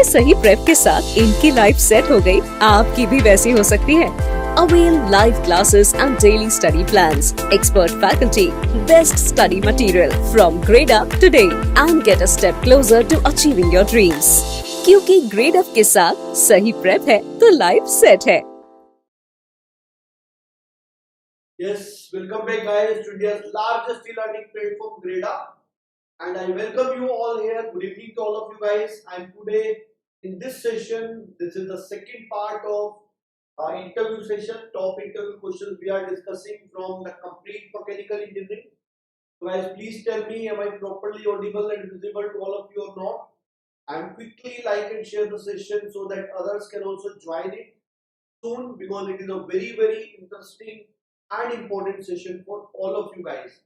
सही प्रेप के साथ इनकी लाइफ सेट हो गई, आपकी भी वैसी हो सकती है। Avail live classes and daily study plans, expert faculty, best study material from grade up today and get a step closer to achieving your dreams. क्योंकि grade up के साथ सही प्रेप है तो लाइफ सेट है। Yes, welcome back guys to India's largest e-learning platform Grade Up, and I welcome you all here. Good evening to all of you guys. And today in this session, this is the second part of interview session. Top interview questions we are discussing from the complete mechanical engineering. So guys, please tell me, am I properly audible and visible to all of you or not? And quickly like and share the session so that others can also join it soon, because it is a very interesting and important session for all of you guys.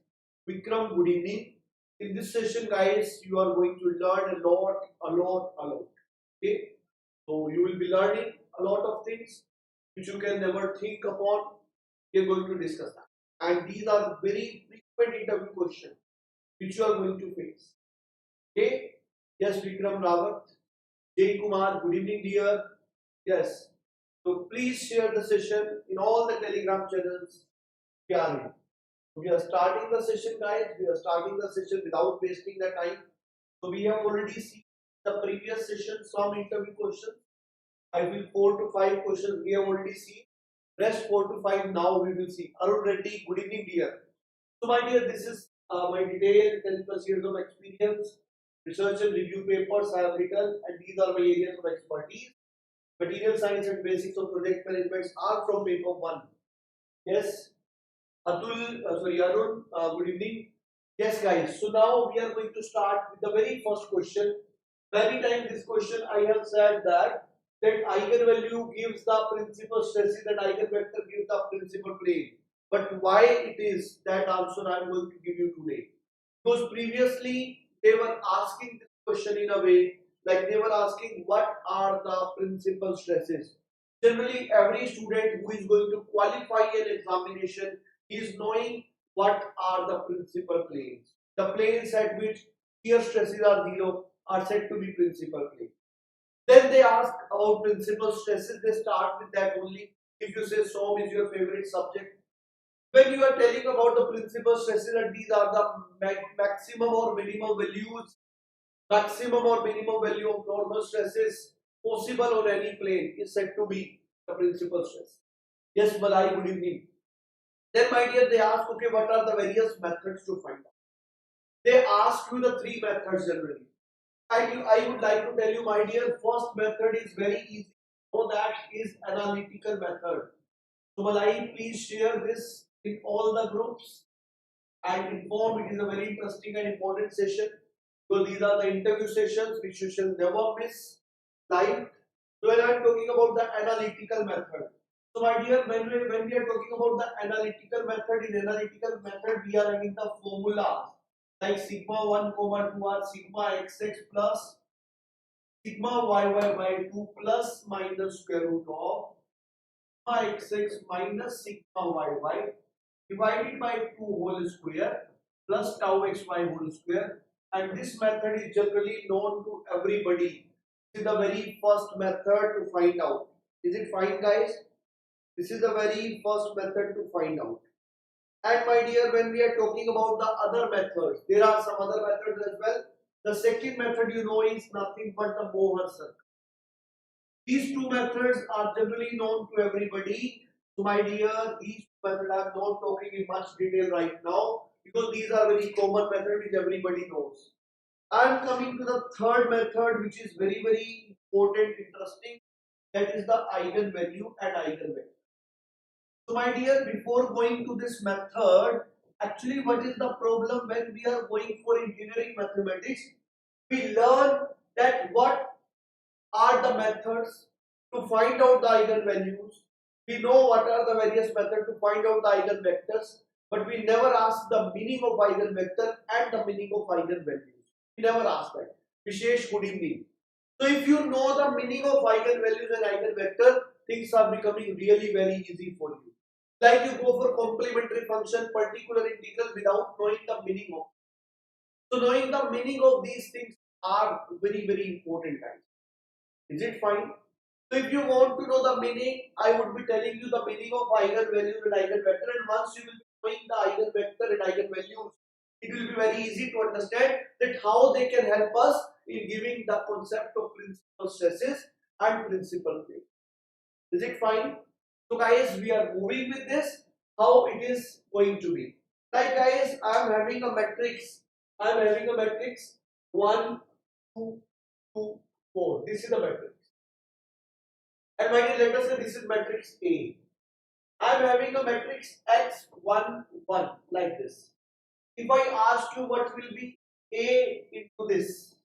Vikram, good evening. In this session guys, you are going to learn a lot. Okay, so you will be learning a lot of things which you can never think upon. We are going to discuss that, and these are very frequent interview questions which you are going to face. Okay, yes, Vikram Rawat, Jay Kumar, good evening dear. Yes, so please share the session in all the Telegram channels. So we are starting the session guys. We are starting the session without wasting the time. So we have already seen the previous session some interview questions. I will 4 to 5 questions we have already seen. Rest 4 to 5 now we will see. Arun Reddy, good evening dear. So my dear, this is my detailed 10+ years of experience. Research and review papers I have written, and these are my areas of expertise. Material science and basics of project management are from paper 1. Yes. Arun, good evening. Yes guys, so now we are going to start with the very first question. Many times this question I have said that eigenvalue gives the principal stresses and eigenvector gives the principal plane. But why it is, that answer I am going to give you today. Because previously they were asking this question in a way like they were asking what are the principal stresses. Generally every student who is going to qualify an examination is knowing what are the principal planes. The planes at which shear stresses are 0 are said to be principal plane. Then they ask about principal stresses. They start with that only. If you say SOM is your favorite subject, when you are telling about the principal stresses and these are the maximum or minimum values, maximum or minimum value of normal stresses possible on any plane is said to be the principal stress. Yes, Malai, good evening. Then my dear, they ask, okay, what are the various methods to find out? They ask you the 3 methods generally. I would like to tell you, my dear, first method is very easy. So that is analytical method. So Malai, please share this in all the groups and inform. It is a very interesting and important session. So these are the interview sessions which you shall never miss live. So when I am talking about the analytical method, so my dear, when we are talking about the analytical method, in analytical method we are having the formulas like sigma 1, 2 are sigma xx plus sigma yy by 2 plus minus square root of sigma xx minus sigma yy divided by 2 whole square plus tau xy whole square. And this method is generally known to everybody. This is the very first method to find out. Is it fine guys? This is the very first method to find out. And my dear, when we are talking about the other methods, there are some other methods as well. The second method you know is nothing but the Mohr circle. These 2 methods are generally known to everybody. So my dear, these methods I am not talking in much detail right now because these are very common methods which everybody knows. I am coming to the third method which is very important, interesting. That is the eigenvalue and eigenvector. So my dear, before going to this method, actually what is the problem when we are going for engineering mathematics? We learn that what are the methods to find out the eigenvalues. We know what are the various methods to find out the eigenvectors, but we never ask the meaning of eigenvector and the meaning of eigenvalues. We never ask that. Vishesh, good evening. So if you know the meaning of eigenvalues and eigenvector, things are becoming really very easy for you. Like you go for complementary function, particular integral without knowing the meaning of. So knowing the meaning of these things are very important guys. Is it fine? So if you want to know the meaning, I would be telling you the meaning of eigenvalue and eigenvector, and once you will be knowing the eigenvector and eigenvalues, it will be very easy to understand that how they can help us in giving the concept of principal stresses and principal strain. Is it fine? So guys, we are moving with this, how it is going to be. Like guys, I am having a matrix. I am having a matrix 1, 2, 2, 4. This is the matrix. And my dear, let us say this is matrix A. I am having a matrix x1, 1 like this. If I ask you what will be A into this,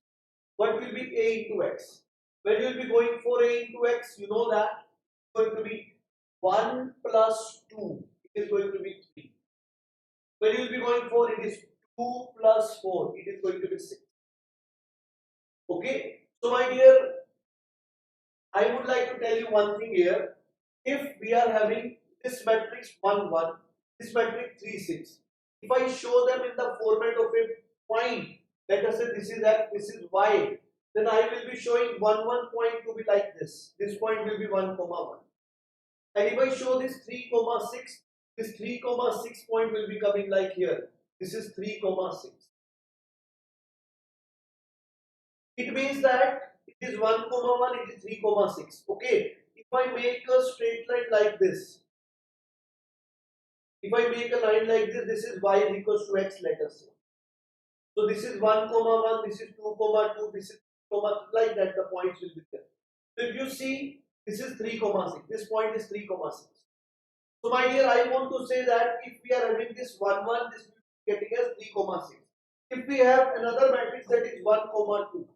what will be A into x? When you will be going for A into x, you know that it's going to be 1 plus 2. It is going to be 3. When you will be going for it is 2 plus 4. It is going to be 6. Okay. So my dear, I would like to tell you one thing here. If we are having this matrix 1, 1, this matrix 3, 6, if I show them in the format of a point, let us say this is x, this is y, then I will be showing 1, 1 point to be like this. This point will be 1, 1. And if I show this 3, 6, this 3, 6 point will be coming like here. This is 3, 6. It means that it is 1, 1, it is 3, 6. Okay. If I make a straight line like this, if I make a line like this is y is equals to x, let us say. So this is 1, 1, this is 2, 2, this is 3, like that the points will be there. So if you see, this is 3, 6. This point is 3, 6. So my dear, I want to say that if we are having this 1, 1, this will be getting as 3, 6. If we have another matrix that is 1, 2,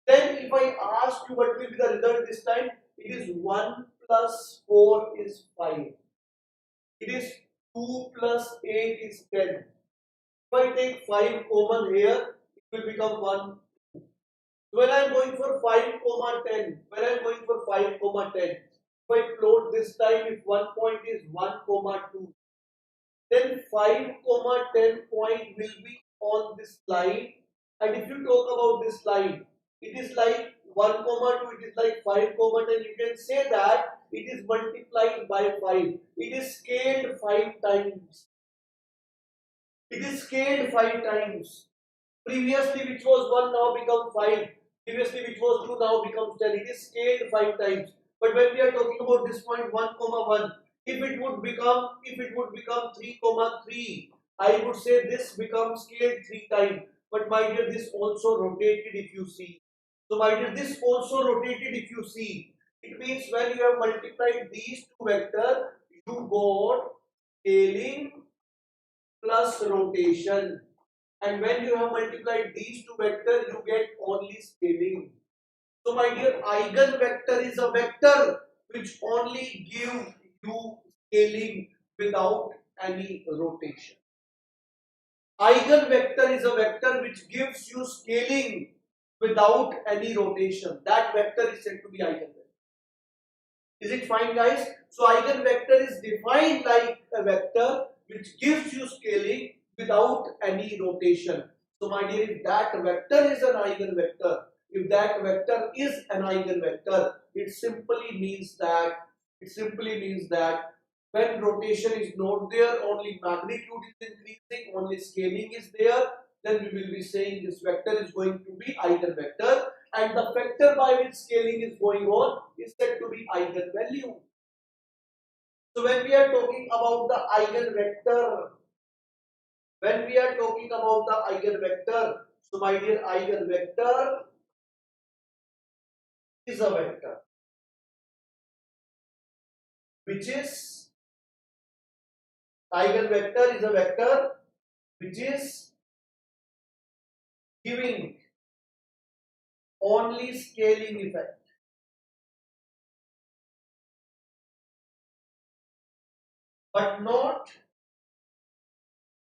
then if I ask you what will be the result this time, it is 1 plus 4 is 5. It is 2 plus 8 is 10. If I take 5 common here, it will become 1. When I am going for 5, 10, when I am going for 5, 10, if I plot this time, if one point is 1, 2, then 5, 10 point will be on this line. And if you talk about this line, it is like 1, 2, it is like 5, 10. You can say that it is multiplied by 5. It is scaled 5 times. It is scaled 5 times. Previously which was 1 now become 5. Previously which was 2 now becomes 10. It is scaled 5 times. But when we are talking about this point 1, 1, if it would become 3, 3, I would say this becomes scaled 3 times. But my dear, this also rotated if you see. So my dear, this also rotated if you see. It means when you have multiplied these two vectors, you got scaling plus rotation. And when you have multiplied these two vectors, you get only scaling. So my dear, eigenvector is a vector which only gives you scaling without any rotation. Eigenvector is a vector which gives you scaling without any rotation. That vector is said to be eigenvector. Is it fine, guys? So eigenvector is defined like a vector which gives you scaling without any rotation. So my dear, if that vector is an eigenvector, it simply means that when rotation is not there, only magnitude is increasing, only scaling is there, then we will be saying this vector is going to be eigenvector, and the vector by which scaling is going on is said to be eigenvalue. So when we are talking about the eigenvector, so my dear, eigenvector is a vector which is giving only scaling effect, but not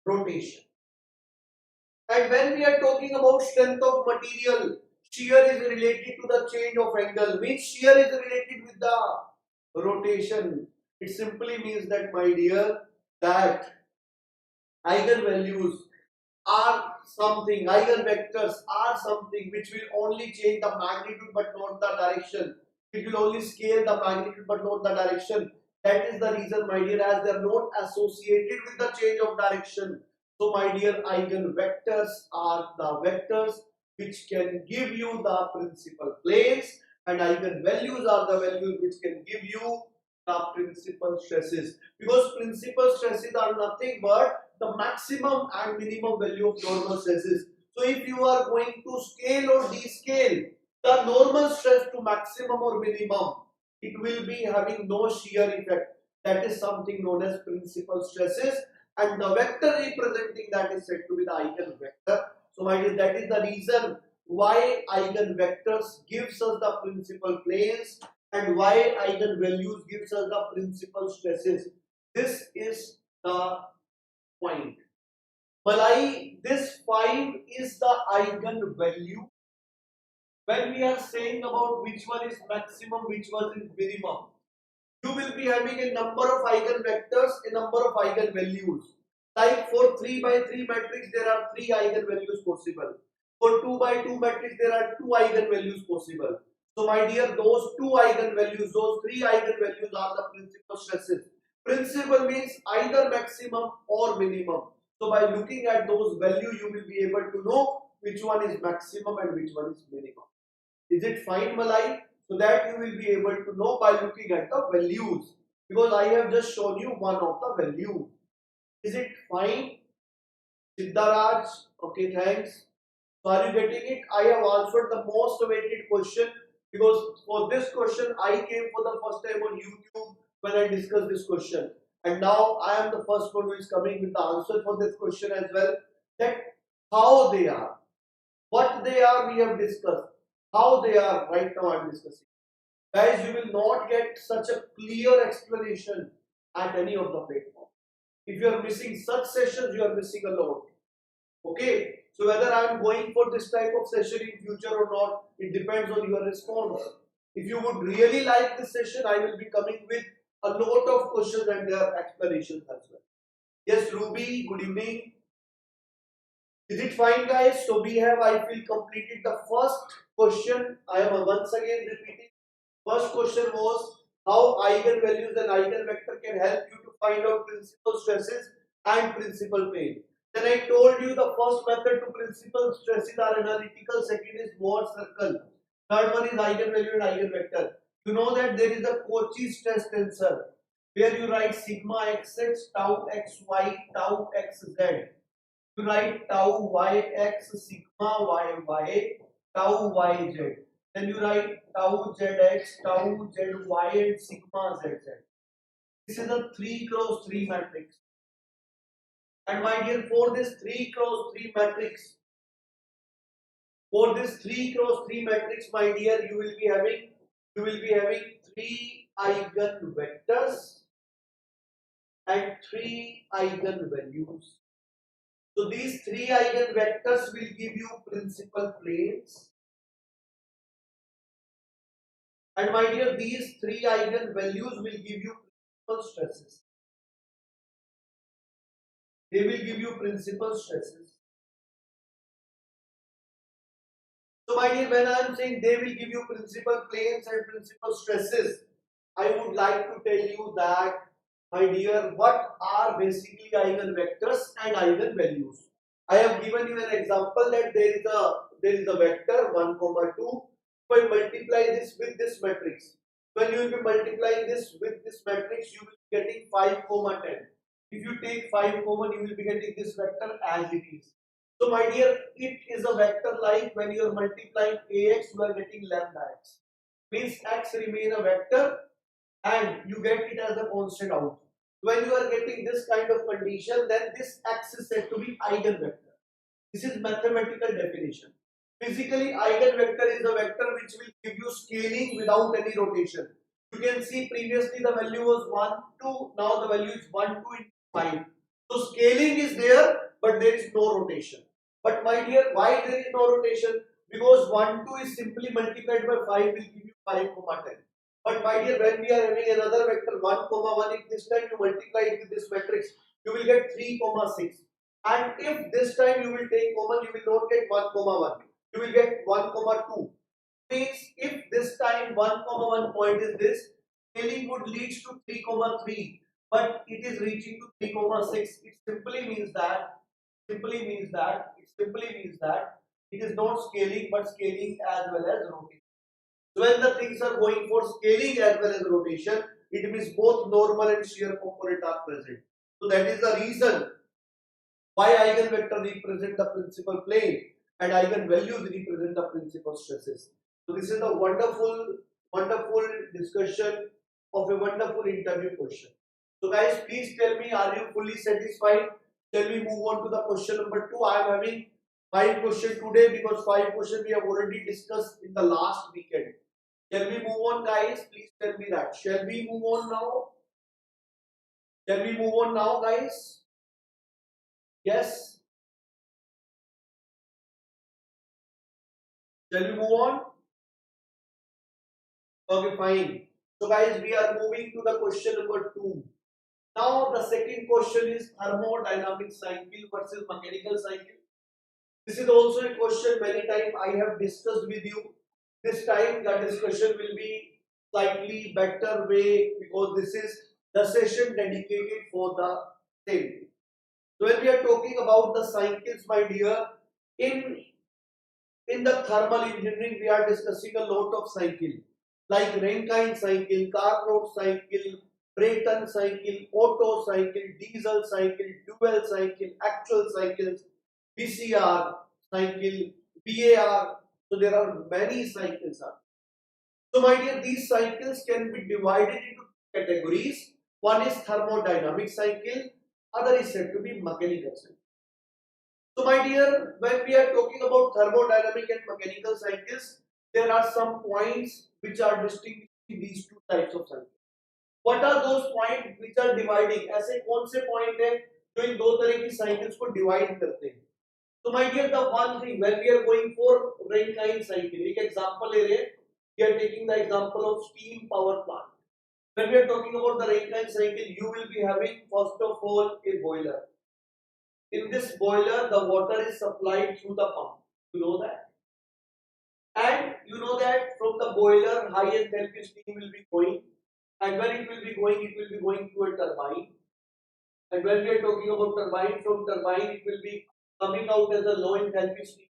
rotation. And when we are talking about strength of material, shear is related to the change of angle. Which shear is related with the rotation? It simply means that, my dear, that eigenvalues are something, eigenvectors are something which will only change the magnitude but not the direction. It will only scale the magnitude but not the direction. That is the reason, my dear, as they are not associated with the change of direction. So, my dear, eigenvectors are the vectors which can give you the principal planes, and eigenvalues are the values which can give you the principal stresses. Because principal stresses are nothing but the maximum and minimum value of normal stresses. So if you are going to scale or descale the normal stress to maximum or minimum, it will be having no shear effect. That is something known as principal stresses, and the vector representing that is said to be the eigenvector. So my dear, that is the reason why eigenvectors gives us the principal planes and why eigenvalues gives us the principal stresses. This is the point. Malai, this 5 is the eigenvalue. When we are saying about which one is maximum, which one is minimum, you will be having a number of eigenvectors, a number of eigenvalues. Like for 3 by 3 matrix, there are 3 eigenvalues possible. For 2 by 2 matrix, there are 2 eigenvalues possible. So my dear, those 2 eigenvalues, those 3 eigenvalues are the principal stresses. Principal means either maximum or minimum. So by looking at those values, you will be able to know which one is maximum and which one is minimum. Is it fine, Malai? So that you will be able to know by looking at the values, because I have just shown you one of the values. Is it fine? Siddharaj, okay, thanks. So are you getting it? I have answered the most awaited question, because for this question I came for the first time on YouTube when I discussed this question, and now I am the first one who is coming with the answer for this question as well. That how they are, what they are, we have discussed. How they are right now I am discussing. Guys, you will not get such a clear explanation at any of the platforms. If you are missing such sessions, you are missing a lot. Okay, so whether I am going for this type of session in future or not, it depends on your response. If you would really like this session, I will be coming with a lot of questions and their explanations as well. Yes, Ruby, good evening. Is it fine, guys? So we have, I feel, completed the first question. I am once again repeating. First question was how eigenvalues and eigenvector can help you to find out principal stresses and principal plane. Then I told you the first method to principal stresses are analytical, second is word circle, third one is eigenvalue and eigenvector. You know that there is a Cauchy stress tensor where you write sigma xx, tau xy, tau xz. You write tau yx, sigma yy, tau yz. Then you write tau zx, tau zy, and sigma zz. This is a 3 cross 3 matrix. And my dear, for this 3 cross 3 matrix, my dear, you will be having 3 eigenvectors and 3 eigenvalues. So these 3 eigenvectors will give you principal planes. And my dear, these 3 eigenvalues will give you principal stresses. They will give you principal stresses. So my dear, when I am saying they will give you principal planes and principal stresses, I would like to tell you that, my dear, what are basically eigenvectors and eigenvalues. I have given you an example that there is a vector 1, 2. If I multiply this with this matrix, when you will be multiplying this with this matrix, you will be getting 5, 10. If you take 5 common, you will be getting this vector as it is. So my dear, it is a vector like when you are multiplying ax, you are getting lambda x. Means x remain a vector and you get it as a constant out. When you are getting this kind of condition, then this x is said to be eigenvector. This is mathematical definition. Physically, eigenvector is a vector which will give you scaling without any rotation. You can see previously the value was 1, 2, now the value is 1, 2 into 5. So scaling is there, but there is no rotation. But my dear, why there is no rotation? Because 1, 2 is simply multiplied by 5 will give you 5, 10. But my dear, when we are having another vector 1, 1, if this time you multiply it with this matrix, you will get 3, 6. And if this time you will take common, you will not get 1 comma 1. You will get 1 comma 2. Means if this time 1 comma 1 point is this, scaling would lead to 3 comma 3, but it is reaching to 3 comma 6. It simply means that it is not scaling but scaling as well as rotation. So when the things are going for scaling as well as rotation, it means both normal and shear component are present. So that is the reason why eigenvector represent the principal plane and eigenvalues represent the principal stresses. So this is a wonderful discussion of a wonderful interview question. So guys, please tell me, are you fully satisfied? Shall we move on to the question number 2? I am having 5 questions today because 5 questions we have already discussed in the last weekend. Shall we move on, guys? Please tell me that. Shall we move on now? Shall we move on now, guys? Yes? Shall we move on? Okay, fine. So guys, we are moving to the question number 2. Now the second question is thermodynamic cycle versus mechanical cycle. This is also a question many times I have discussed with you. This time the discussion will be slightly better way because this is the session dedicated for the same. So when we are talking about the cycles, my dear, in the thermal engineering we are discussing a lot of cycles like Rankine cycle, Carnot cycle, Brayton cycle, Otto cycle, diesel cycle, dual cycle, actual cycles, PCR cycle, VAR. So there are many cycles. So my dear, these cycles can be divided into categories. One is thermodynamic cycle, other is said to be mechanical cycle. So my dear, when we are talking about thermodynamic and mechanical cycles, there are some points which are distinguishing these two types of cycles. What are those points which are dividing? ऐसे कौन से point है जो इन दो तरह की cycles को divide करते हैं? So my dear, the one thing when we are going for Rankine cycle, एक example ले रहे हैं, we are taking the example of steam power plant. When we are talking about the Rankine cycle, you will be having first of all a boiler. In this boiler, the water is supplied through the pump. You know that? And you know that from the boiler, high enthalpy steam will be going. And when it will be going to a turbine. And when we are talking about turbine, from turbine, it will be coming out as a low enthalpy steam.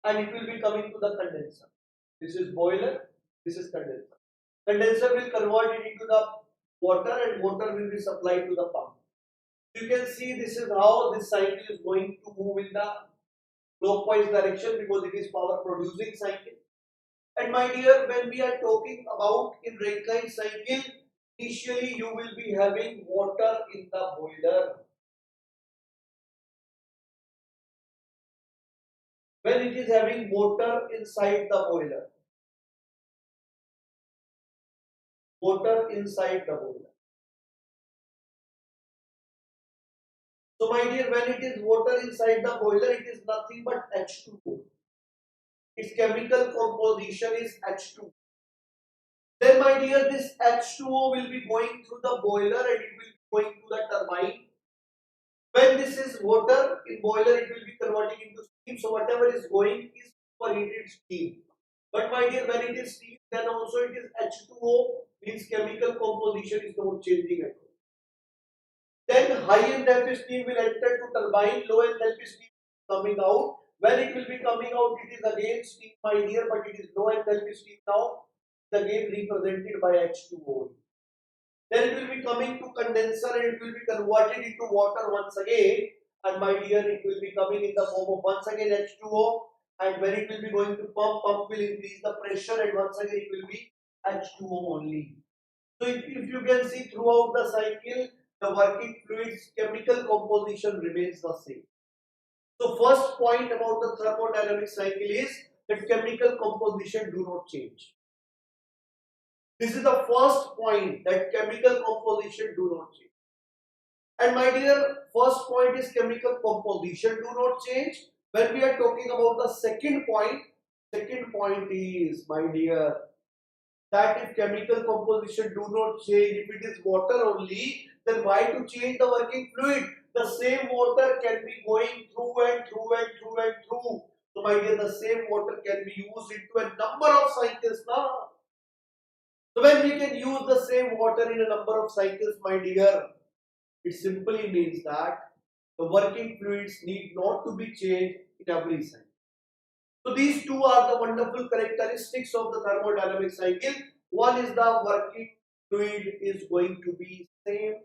And it will be coming to the condenser. This is boiler, this is condenser. Condenser will convert it into the water and water will be supplied to the pump. You can see this is how this cycle is going to move in the clockwise direction because it is power producing cycle. And my dear, when we are talking about in Rankine cycle, initially you will be having water in the boiler. When it is having water inside the boiler. Water inside the boiler. So my dear, when it is water inside the boiler, it is nothing but H2O. Its chemical composition is H2. Then my dear, this H2O will be going through the boiler and it will be going to the turbine. When this is water in boiler, it will be converting into steam. So whatever is going is superheated steam. But my dear, when it is steam, then also it is H2O, means chemical composition is not changing at all. Then high enthalpy steam will enter to turbine, low enthalpy steam coming out. When it will be coming out, it is again steam, my dear, but it is low enthalpy steam now. Again represented by H2O. Then it will be coming to condenser and it will be converted into water once again. And my dear, it will be coming in the form of once again H2O. And when it will be going to pump will increase the pressure and once again it will be H2O only. So if you can see throughout the cycle, the working fluid's chemical composition remains the same. So first point about the thermodynamic cycle is that chemical composition do not change. This is the first point, that chemical composition do not change. And my dear, first point is chemical composition do not change. When we are talking about the second point is, my dear, that if chemical composition do not change, if it is water only, then why to change the working fluid? the same water can be going through and through and through and through. So my dear, the same water can be used into a number of cycles now. So when we can use the same water in a number of cycles, my dear, it simply means that the working fluids need not to be changed in every cycle. So these two are the wonderful characteristics of the thermodynamic cycle. One is the working fluid is going to be same.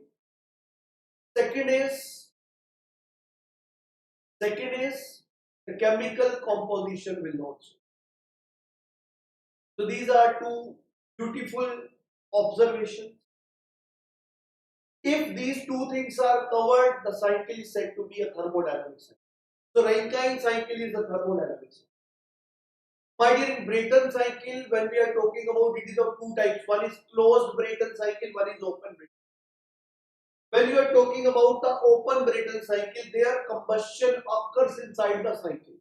Second is the chemical composition will not change. So these are two beautiful observations. If these two things are covered, the cycle is said to be a thermodynamic cycle. So Rankine cycle is a thermodynamic cycle. My dear, in Brayton cycle, when we are talking about, it is of two types. One is closed Brayton cycle, one is open Brayton. When you are talking about the open Brayton cycle, their combustion occurs inside the cycle.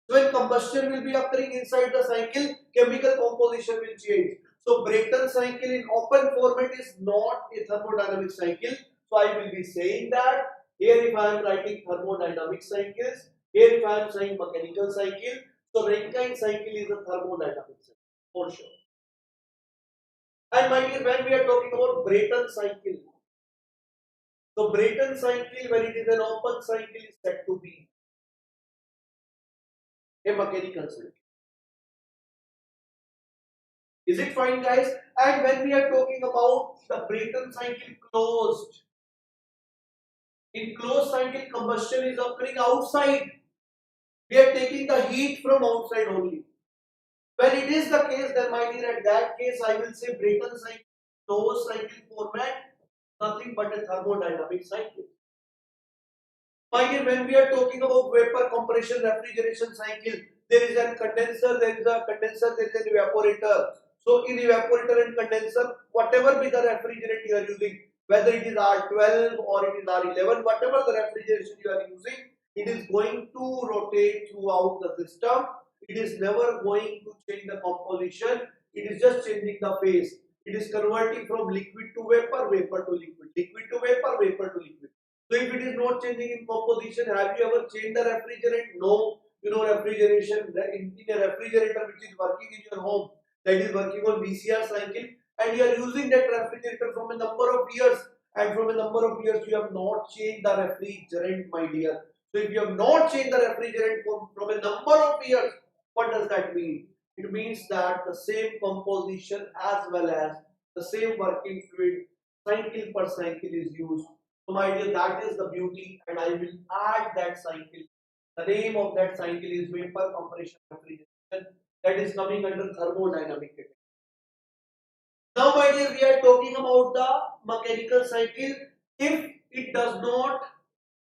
So when combustion will be occurring inside the cycle, chemical composition will change. So Brayton cycle in open format is not a thermodynamic cycle. So I will be saying that here if I am writing thermodynamic cycles, here if I am saying mechanical cycle, so Rankine cycle is a thermodynamic cycle for sure. And my dear, when we are talking about Brayton cycle, so Brayton cycle, when it is an open cycle, is said to be a mechanical cycle. Is it fine, guys? And when we are talking about the Brayton cycle closed, in closed cycle, combustion is occurring outside. We are taking the heat from outside only. When it is the case, then my dear, at that case, I will say Brayton cycle, closed cycle format, nothing but a thermodynamic cycle. My dear, when we are talking about vapor compression refrigeration cycle, there is a condenser, there is an evaporator. So in evaporator and condenser, whatever be the refrigerant you are using, whether it is R12 or it is R11, whatever the refrigeration you are using, it is going to rotate throughout the system. It is never going to change the composition. It is just changing the phase. It is converting from liquid to vapor, vapor to liquid, liquid to vapor, vapor to liquid. So if it is not changing in composition, have you ever changed the refrigerant? No. You know, refrigeration in a refrigerator which is working in your home, that is working on VCR cycle, and you are using that refrigerator from a number of years, and from a number of years you have not changed the refrigerant, my dear. So if you have not changed the refrigerant from a number of years, what does that mean? It means that the same composition as well as the same working fluid cycle per cycle is used. So my dear, that is the beauty, and I will add that cycle. The name of that cycle is vapor compression refrigeration, that is coming under thermodynamic category. Now my dear, we are talking about the mechanical cycle. If it does not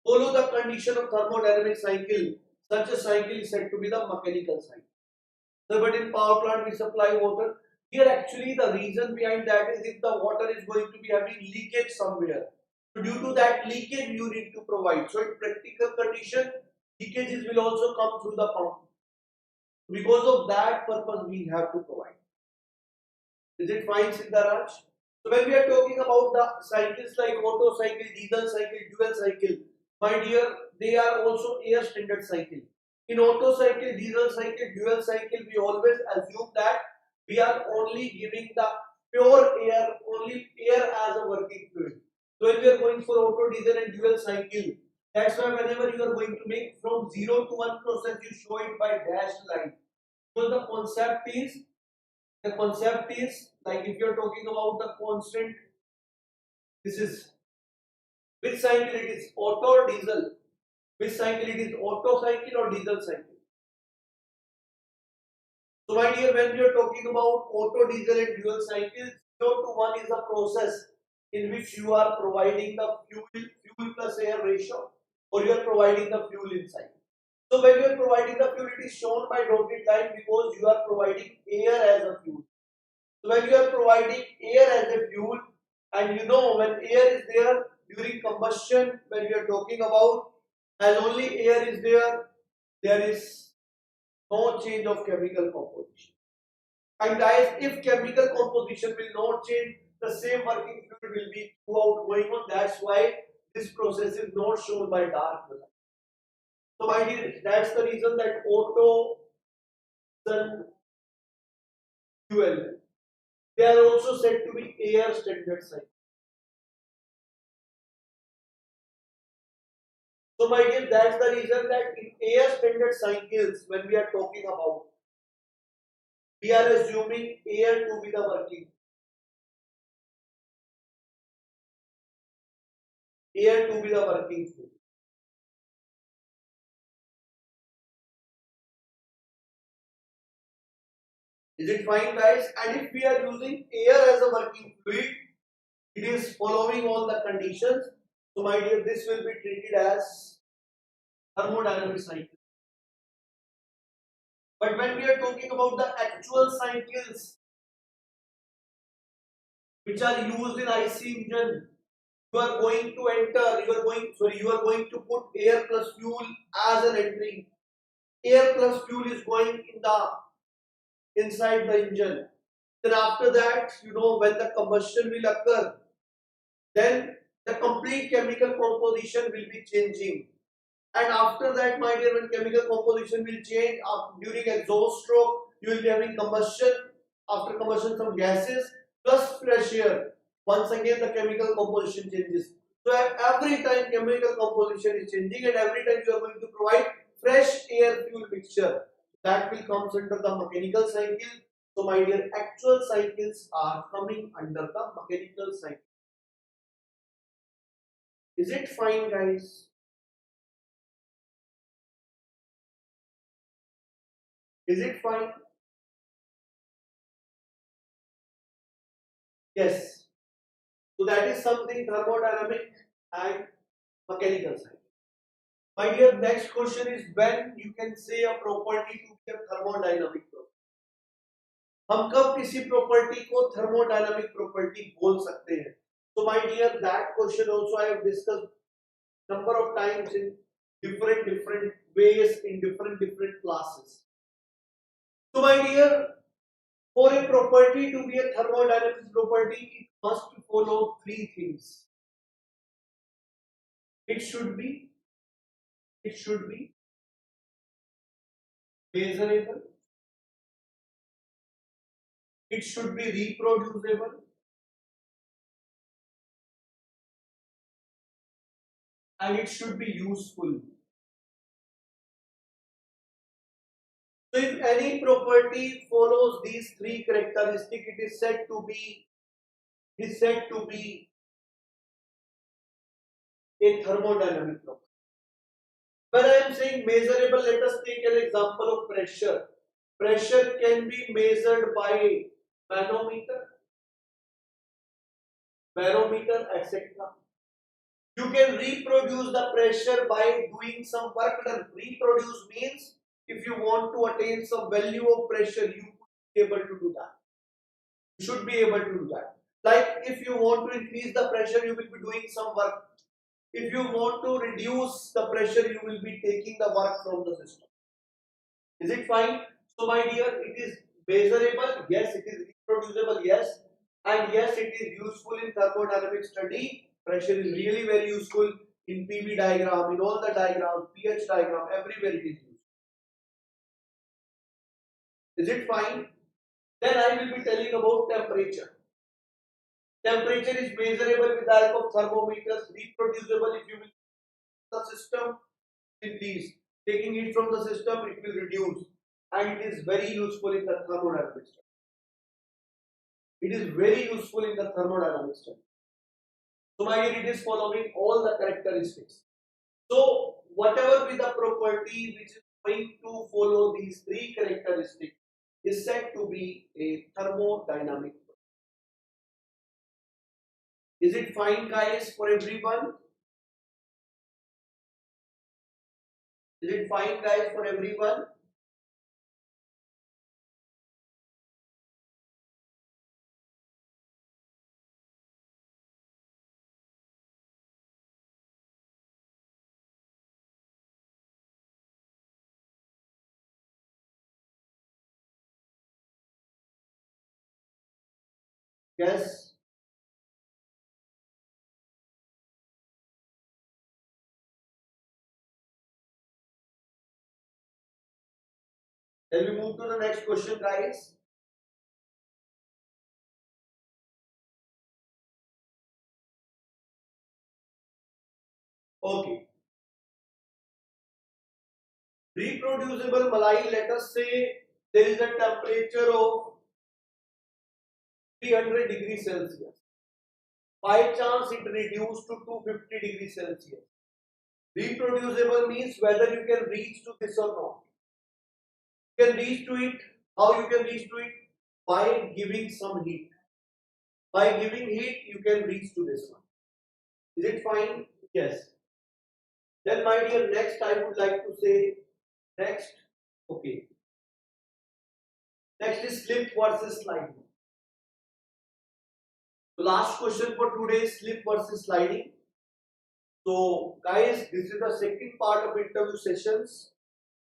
follow the condition of thermodynamic cycle, such a cycle is said to be the mechanical cycle. So, but in power plant we supply water. Here actually the reason behind that is if the water is going to be having leakage somewhere. So due to that leakage you need to provide. So in practical condition, leakages will also come through the pump. Because of that purpose we have to provide. Is it fine, Siddharaj? So when we are talking about the cycles like Otto cycle, diesel cycle, dual cycle, my dear, they are also air standard cycle. In Otto cycle, diesel cycle, dual cycle, we always assume that we are only giving the pure air, only air as a working fluid. So when we are going for Otto, diesel and dual cycle, that's why whenever you are going to make from 0 to 1 process, you show it by dashed line. So the concept is like if you are talking about the constant, this is which cycle it is, Otto or diesel? Which cycle it is, Otto cycle or diesel cycle? So my dear, when we are talking about Otto, diesel and dual cycles, 0 to 1 is a process in which you are providing the fuel plus air ratio, or you are providing the fuel inside. So when you are providing the fuel, it is shown by dotted line because you are providing air as a fuel. So when you are providing air as a fuel, and you know when air is there during combustion, when we are talking about, as only air is there is no change of chemical composition. And guys, if chemical composition will not change, the same working fluid will be throughout going on. That's why this process is not shown by dark color. So my dear, that's the reason that auto fuel, they are also said to be air standard cycle. So my dear, that's the reason that in air standard cycles, when we are talking about, we are assuming air to be the working, air to be the working fluid. Is it fine, guys? And if we are using air as a working fluid, it is following all the conditions. So my dear, this will be treated as thermodynamic cycle. But when we are talking about the actual cycles which are used in IC engine, you are going to enter, you are going to put air plus fuel as an entry. Air plus fuel is going in the inside the engine. Then after that, when the combustion will occur, then the complete chemical composition will be changing. And after that, my dear, when chemical composition will change during exhaust stroke, you will be having combustion. After combustion, some gases plus fresh air. Once again, the chemical composition changes. So every time chemical composition is changing, and every time you are going to provide fresh air fuel mixture, that will come under the mechanical cycle. So my dear, actual cycles are coming under the mechanical cycle. Is it fine, guys? Is it fine? Yes. So that is something thermodynamic and mechanical cycle. My dear, next question is when you can say a property to be a thermodynamic property. हम कब किसी property को thermodynamic property बोल सकते हैं? So my dear, that question also I have discussed number of times in different ways in different classes. So my dear, for a property to be a thermodynamic property, it must follow three things. It should be measurable, it should be reproducible, and it should be useful. So if any property follows these three characteristics, it is said to be a thermodynamic property. When I am saying measurable, let us take an example of pressure. Pressure can be measured by manometer, barometer, etc. You can reproduce the pressure by doing some work done. Reproduce means if you want to attain some value of pressure, you should be able to do that. You should be able to do that. Like if you want to increase the pressure, you will be doing some work. If you want to reduce the pressure, you will be taking the work from the system. Is it fine? So my dear, it is measurable, yes. It is reproducible, yes. And yes, it is useful in thermodynamic study. Pressure is really very useful in PV diagram, in all the diagrams, pH diagram, everywhere it is used. Is it fine? Then I will be telling about temperature. Temperature is measurable with the help of thermometers, reproducible if you will the system increase. Taking it from the system, it will reduce. And it is very useful in the thermodynamic study. It is very useful in the thermodynamic study. So my dear, it is following all the characteristics. So whatever be the property which is going to follow these three characteristics is said to be a thermodynamic. Is it fine, guys, for everyone? Is it fine, guys, for everyone? Yes. Then we move to the next question, guys. Okay. Reproducible malai, let us say there is a temperature of 300 degrees Celsius. By chance it reduced to 250 degrees Celsius. Reproducible means whether you can reach to this or not. You can reach to it. How you can reach to it? By giving some heat. By giving heat, you can reach to this one. Is it fine? Yes. Then my dear, next I would like to say, next, okay. Next is slip versus sliding. The last question for today is slip versus sliding. So guys, this is the second part of interview sessions.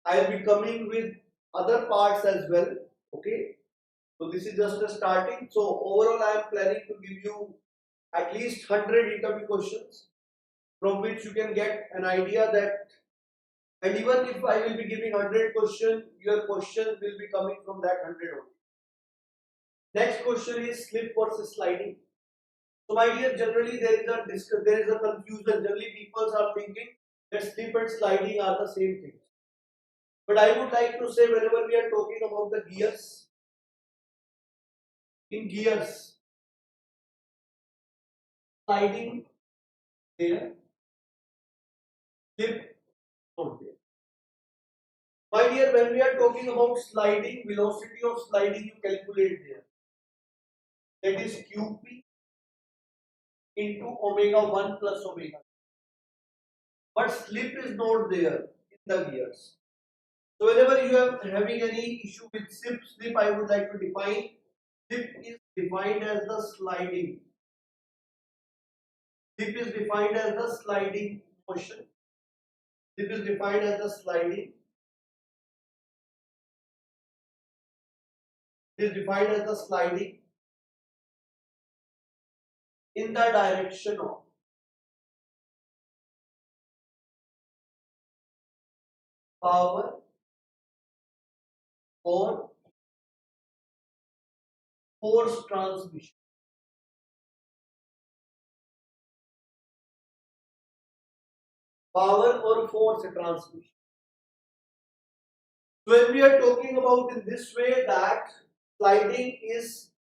I will be coming with other parts as well. Okay. So this is just a starting. So overall I am planning to give you at least 100 interview questions from which you can get an idea that, and even if I will be giving 100 questions, your questions will be coming from that 100 only. Next question is slip versus sliding. So my dear, generally there is a confusion. Generally people are thinking that slip and sliding are the same thing. But I would like to say, whenever we are talking about the gears, in gears, sliding there, slip not there. My dear, when we are talking about sliding, velocity of sliding you calculate there. That is QP into omega 1 plus omega. But slip is not there in the gears. So whenever you are having any issue with slip, I would like to define. Slip is defined as the sliding. Slip is defined as the sliding motion. Slip is defined as the sliding. It is defined as the sliding in the direction of power or force transmission. Power or force transmission. When we are talking about in this way that sliding is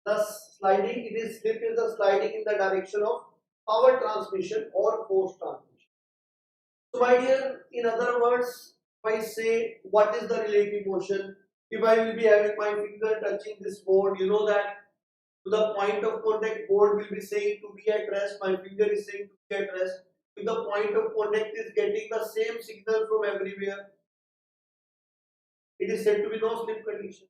the sliding, it is slip is the sliding in the direction of power transmission or force transmission. So my dear, in other words, if I say what is the relative motion, if I will be having my finger touching this board, you know that to the point of contact board will be saying to be at rest, my finger is saying to be at rest. If the point of contact is getting the same signal from everywhere, it is said to be no slip condition.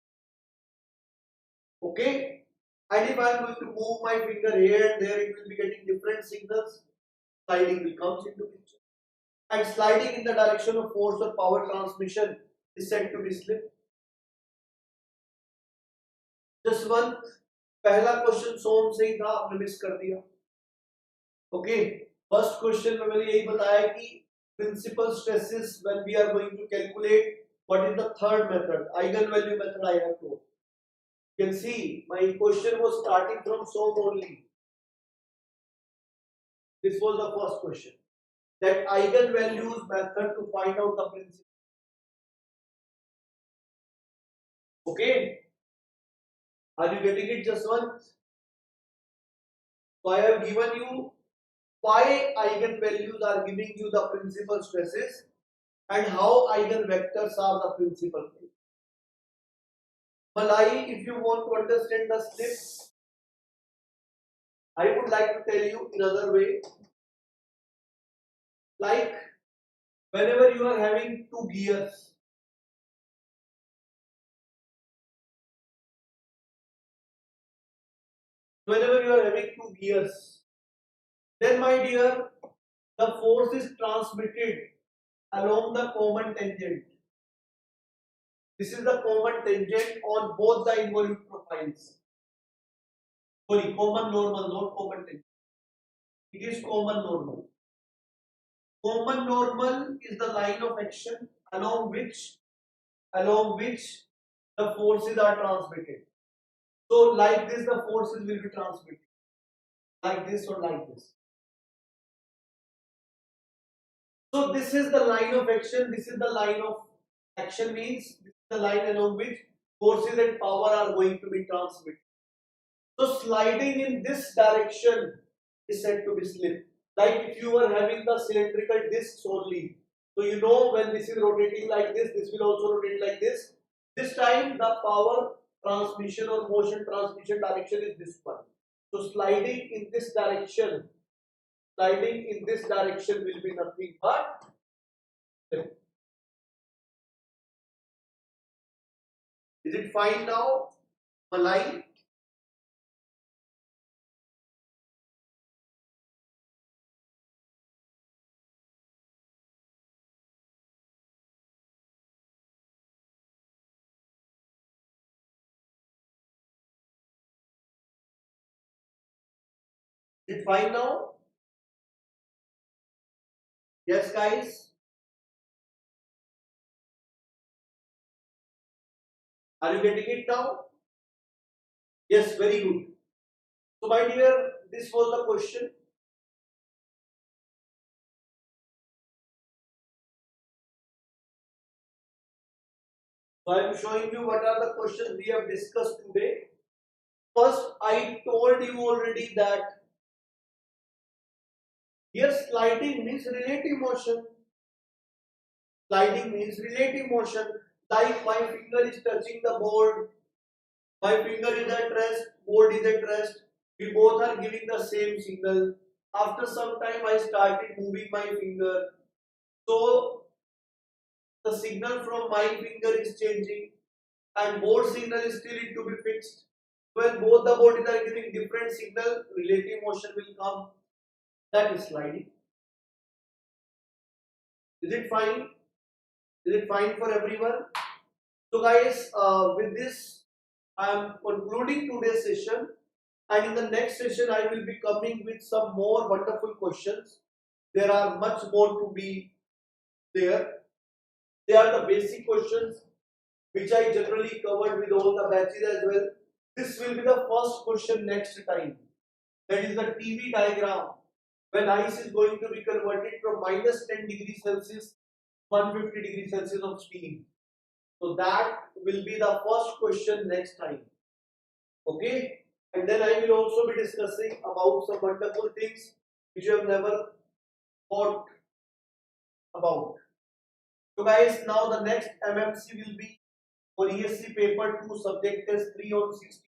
Okay? And if I am going to move my finger here and there, it will be getting different signals. Sliding will come into picture. And sliding in the direction of force or power transmission is said to be slip. Just one, पहला question सोम से ही था, आपने miss कर दिया. Okay, first question में मैंने यही बताया कि principal stresses when we are going to calculate what is the third method, eigenvalue method. I have to, you can see my question was starting from SOM only. This was the first question, that eigenvalues method to find out the principal. Okay, are you getting it? Just one. So I have given you why eigenvalues are giving you the principal stresses and how eigenvectors are the principal thing. Malai, if you want to understand the slip, I would like to tell you in another way. Like whenever you are having two gears, then my dear, the force is transmitted along the common tangent. This is the common tangent on both the involute profiles. Sorry, common normal, not common tangent. It is common normal. Common normal is the line of action along which along which the forces are transmitted. So like this the forces will be transmitted, like this or like this. So this is the line of action, this is the line of action means this is the line along which forces and power are going to be transmitted. So sliding in this direction is said to be slip. Like if you were having the cylindrical discs only, so you know when this is rotating like this will also rotate like this. This time the power transmission or motion transmission direction is this one. So sliding in this direction will be nothing but slip. Is it fine now? Malai? Is it fine now? Yes, guys? Are you getting it now? Yes, very good. So my dear, this was the question. So I am showing you what are the questions we have discussed today. First, I told you already that here sliding means relative motion. Sliding means relative motion. Like my finger is touching the board, my finger is at rest, board is at rest. We both are giving the same signal. After some time, I started moving my finger. So the signal from my finger is changing and board signal is still to be fixed. When both the bodies are giving different signal, relative motion will come. That is sliding. Is it fine? Is it fine for everyone? So guys, with this I am concluding today's session, and in the next session I will be coming with some more wonderful questions. There are much more to be there. They are the basic questions which I generally covered with all the batches as well. This will be the first question next time. That is the TV diagram when ice is going to be converted from minus 10 degrees Celsius 150 degrees Celsius of steam. So that will be the first question next time. Okay, and then I will also be discussing about some wonderful things which you have never thought about. So guys, now the next MMC will be for ESE paper 2 subject test 3 on 16.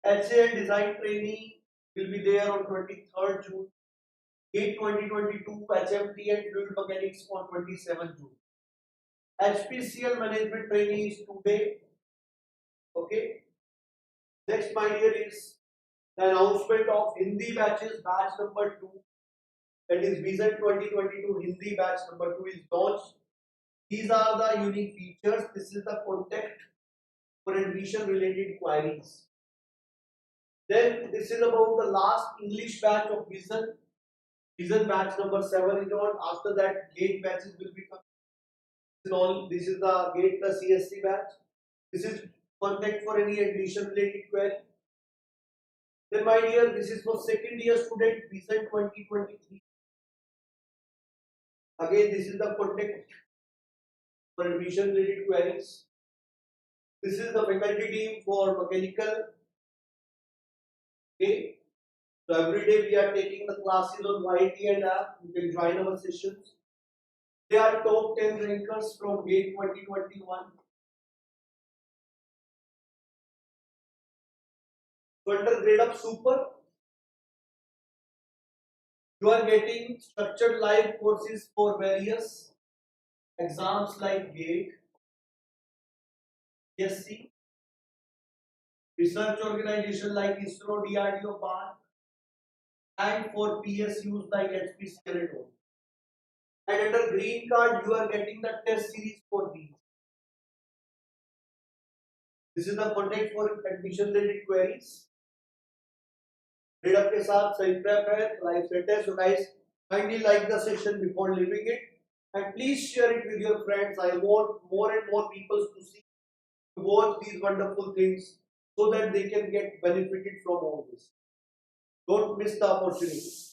HA and design training will be there on 23rd June. GATE 2022 HMT and fluid mechanics on 27th June. HPCL management training is today. Okay. Next, my dear, is the announcement of Hindi batches batch number 2. That is Vision 2022 Hindi batch number 2 is launched. These are the unique features. This is the contact for admission related queries. Then this is about the last English batch of Vision. Vision batch number 7 is on. After that, GATE batches will become. This is the GATE plus ESE batch. This is contact for any admission related query. Then my dear, this is for second year student Vision 2023. Again, this is the contact for admission related queries. This is the faculty team for mechanical. Okay. So every day we are taking the classes on YT and app. You can join our sessions. They are top 10 rankers from GATE 2021. So under grade up super, you are getting structured live courses for various exams like GATE, ESE, research organization like ISRO, DRDO, PAN, and for PSUs like HPCL and all. And under green card, you are getting the test series for these. This is the contact for admission related queries. Read up के साथ सही prep है, live set है. So guys, kindly like the session before leaving it. and please share it with your friends. I want more and more people to see, to watch these wonderful things so that they can get benefited from all this. Don't miss the opportunity.